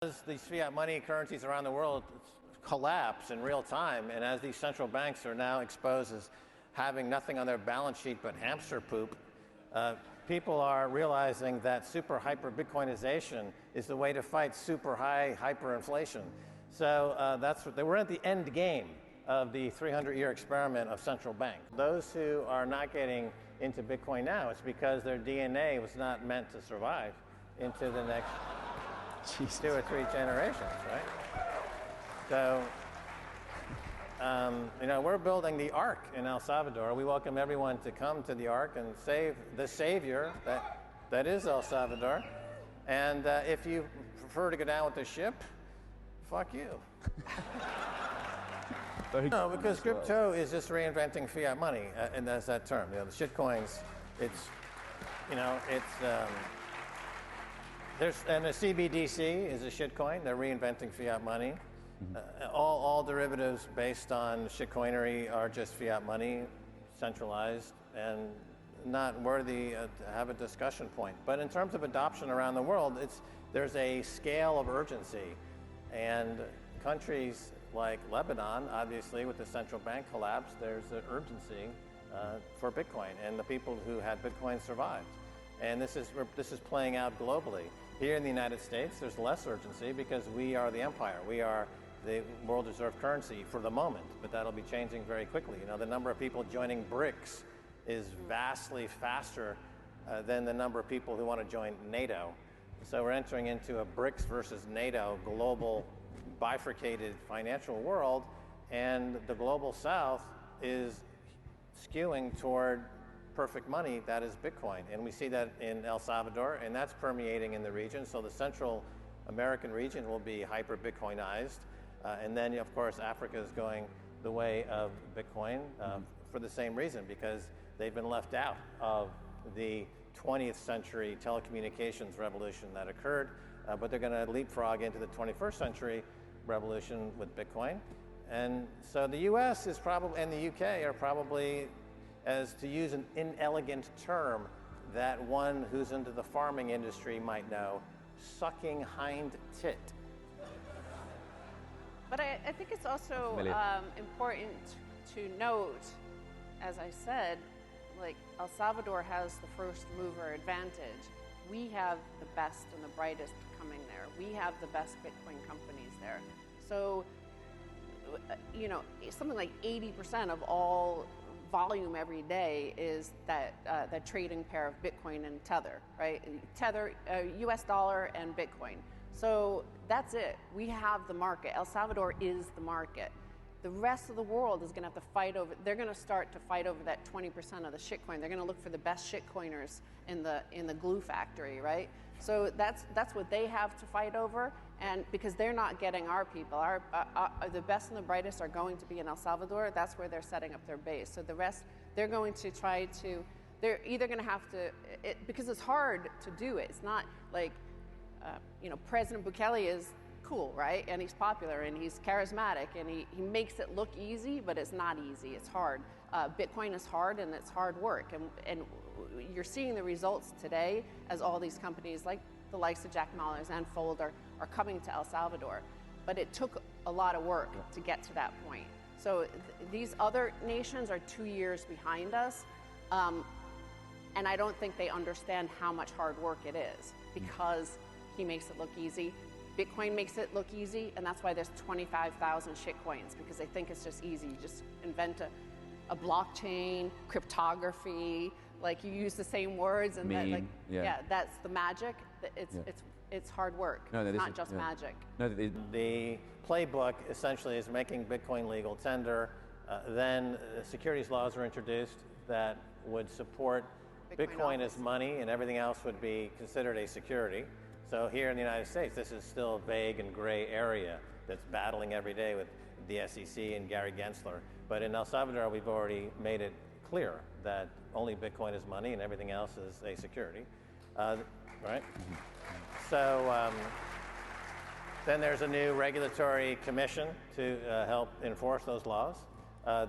As these fiat money currencies around the world collapse in real time, and as these central banks are now exposed as having nothing on their balance sheet but hamster poop, people are realizing that super hyper Bitcoinization is the way to fight super high hyperinflation. So we're at the end game of the 300-year experiment of central bank. Those who are not getting into Bitcoin now, it's because their DNA was not meant to survive into the next 2 or 3 generations, right? So, we're building the Ark in El Salvador. We welcome everyone to come to the Ark and save the savior that is El Salvador. And if you prefer to go down with the ship, fuck you. No, because crypto is just reinventing fiat money, and that's that term. The shit coins. And the CBDC is a shitcoin. They're reinventing fiat money. All derivatives based on shitcoinery are just fiat money, centralized, and not worthy to have a discussion point. But in terms of adoption around the world, there's a scale of urgency. And countries like Lebanon, obviously, with the central bank collapse, there's an urgency for Bitcoin. And the people who had Bitcoin survived. And this is playing out globally. Here in the United States, there's less urgency because we are the empire. We are the world reserve currency for the moment, but that'll be changing very quickly. The number of people joining BRICS is vastly faster than the number of people who want to join NATO. So we're entering into a BRICS versus NATO global bifurcated financial world, and the global south is skewing toward perfect money, that is Bitcoin. And we see that in El Salvador, and that's permeating in the region. So the Central American region will be hyper-Bitcoinized. And then, of course, Africa is going the way of Bitcoin for the same reason, because they've been left out of the 20th century telecommunications revolution that occurred, but they're going to leapfrog into the 21st century revolution with Bitcoin. And so the US is probably, and the UK are probably, as to use an inelegant term that one who's into the farming industry might know, sucking hind tit. But I think it's also important to note, as I said, like El Salvador has the first mover advantage. We have the best and the brightest coming there. We have the best Bitcoin companies there. So, something like 80% of all volume every day is that trading pair of Bitcoin and Tether, right? Tether, US dollar and Bitcoin. So that's it. We have the market. El Salvador is the market. The rest of the world is going to have to fight over. They're going to start to fight over that 20% of the shitcoin. They're going to look for the best shitcoiners in the glue factory, right? So that's what they have to fight over, and because they're not getting our people, the best and the brightest are going to be in El Salvador. That's where they're setting up their base. So the rest, they're going to try to. They're either going to have to, because it's hard to do it. It's not like, President Bukele is cool, right? And he's popular and he's charismatic and he makes it look easy, but it's not easy. It's hard. Bitcoin is hard and it's hard work. And you're seeing the results today as all these companies like the likes of Jack Mallers and Fold are coming to El Salvador. But it took a lot of work to get to that point. So these other nations are 2 years behind us. And I don't think they understand how much hard work it is because he makes it look easy. Bitcoin makes it look easy, and that's why there's 25,000 shitcoins, because they think it's just easy. You just invent a blockchain, cryptography, like you use the same words, and that's the magic. It's hard work. No, it's not just magic. No, the playbook essentially is making Bitcoin legal tender. Then securities laws are introduced that would support Bitcoin as money, and everything else would be considered a security. So here in the United States, this is still a vague and gray area that's battling every day with the SEC and Gary Gensler. But in El Salvador, we've already made it clear that only Bitcoin is money and everything else is a security, right? So then there's a new regulatory commission to help enforce those laws.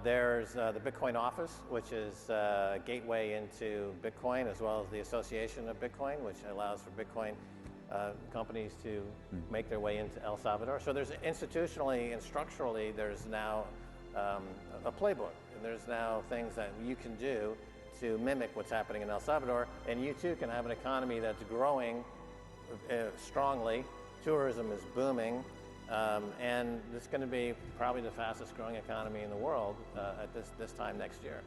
There's the Bitcoin Office, which is a gateway into Bitcoin, as well as the Association of Bitcoin, which allows for Bitcoin companies to make their way into El Salvador. So there's institutionally and structurally, there's now a playbook, and there's now things that you can do to mimic what's happening in El Salvador, and you too can have an economy that's growing strongly. Tourism is booming, and it's going to be probably the fastest growing economy in the world at this time next year.